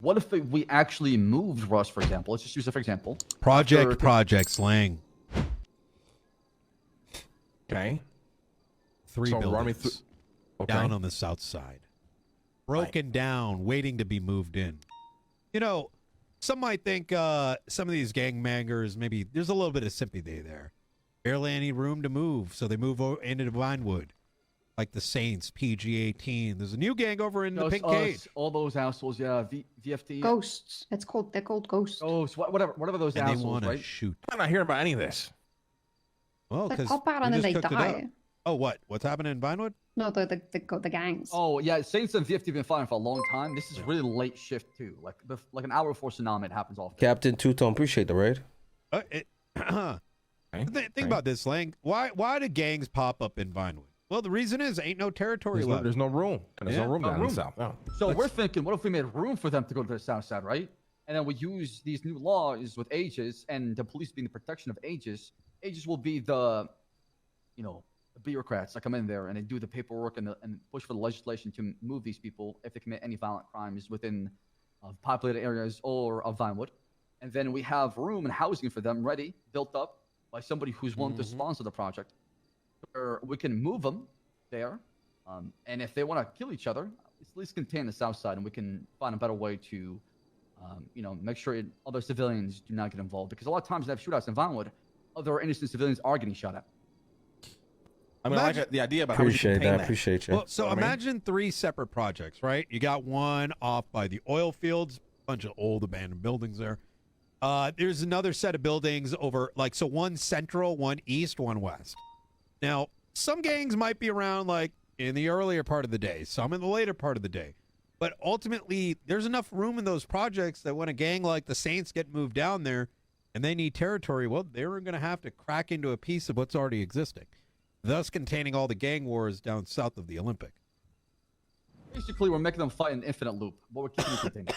What if we actually moved Rush, for example? Let's just use it for example. Project Slang. Okay. 3 So run me buildings Okay. down on the south side. Broken down, waiting to be moved in. You know, some might think some of these gangbangers, maybe there's a little bit of sympathy there. Barely any room to move, so they move into Vinewood. Like the Saints, PG-18. There's a new gang over in the Pink Cage. All those assholes, yeah. VFT. Ghosts. They're called ghosts. Ghosts, whatever those And assholes, they want to right? shoot. I'm not hearing about any of this. Well, They because pop out and then they die. Oh, what? What's happening in Vinewood? No, the gangs. Oh, yeah. Saints and VFT have been fighting for a long time. This is really late shift, too. Like an hour before Tsunami, it happens often. Captain Two-Tone, appreciate the raid. Think about this, Lang. Why do gangs pop up in Vinewood? Well, the reason is ain't no territory left. There's no room. There's no room down in the south. No. So we're thinking, what if we made room for them to go to the south side, right? And then we use these new laws with Aegis, and the police being the protection of Aegis. Aegis will be the bureaucrats that come in there and they do the paperwork and push for the legislation to move these people if they commit any violent crimes within populated areas or of Vinewood. And then we have room and housing for them ready, built up by somebody who's willing to sponsor the project. Where we can move them there, and if they want to kill each other, at least contain the south side, and we can find a better way to, make sure other civilians do not get involved. Because a lot of times they have shootouts in Vinewood, other innocent civilians are getting shot at. I mean, I like the idea about how we Appreciate contain that. Appreciate you. Well, so imagine 3 separate projects, right? You got one off by the oil fields, bunch of old abandoned buildings there. There's another set of buildings over, so one central, one east, one west. Now, some gangs might be around in the earlier part of the day, some in the later part of the day. But ultimately, there's enough room in those projects that when a gang like the Saints get moved down there and they need territory, well, they're going to have to crack into a piece of what's already existing, thus containing all the gang wars down south of the Olympic. Basically, we're making them fight an infinite loop, but we're keeping it contained.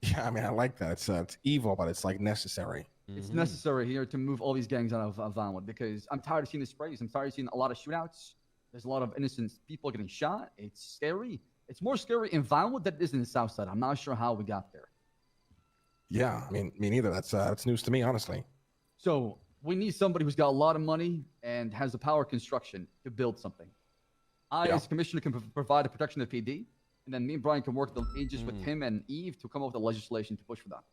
Yeah, I mean, I like that. It's evil, but it's necessary. It's necessary here to move all these gangs out of Vinewood because I'm tired of seeing the sprays. I'm tired of seeing a lot of shootouts. There's a lot of innocent people getting shot. It's scary. It's more scary in Vinewood than it is in the south side. I'm not sure how we got there. Yeah, I mean, me neither. That's news to me, honestly. So we need somebody who's got a lot of money and has the power of construction to build something. As commissioner, can provide the protection of the PD, and then me and Brian can work the Aegis with him and Eve to come up with the legislation to push for that.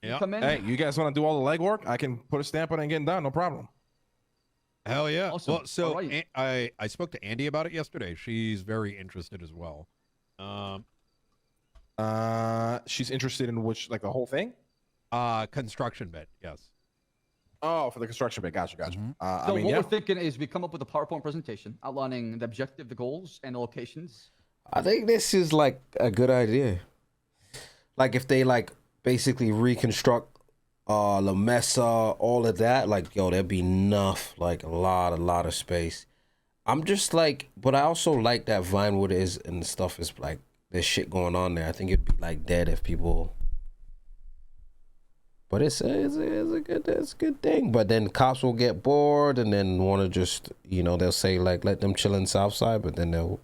Yeah. Come in. Hey, you guys want to do all the legwork? I can put a stamp on it and get it done. No problem. Hell yeah. Awesome. Well, so Right. I spoke to Andy about it yesterday. She's very interested as well. She's interested in which, the whole thing? Construction bit, yes. Oh, for the construction bit. Gotcha. So what we're thinking is we come up with a PowerPoint presentation outlining the objective, the goals, and the locations. I think this is a good idea. If they basically reconstruct La Mesa, all of that, there'd be enough, a lot of space. I'm just but I also like that Vinewood is and stuff is there's shit going on there. I think it'd be dead if people. But it's a good thing. But then cops will get bored and then want to just they'll say let them chill in Southside, but then they'll.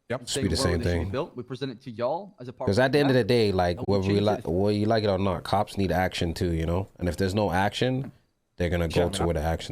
Yep. It's be the same thing. Built, we present it to y'all as a part. Because at the end of the day, whether you like it or not, cops need action too, And if there's no action, they're gonna go to where the action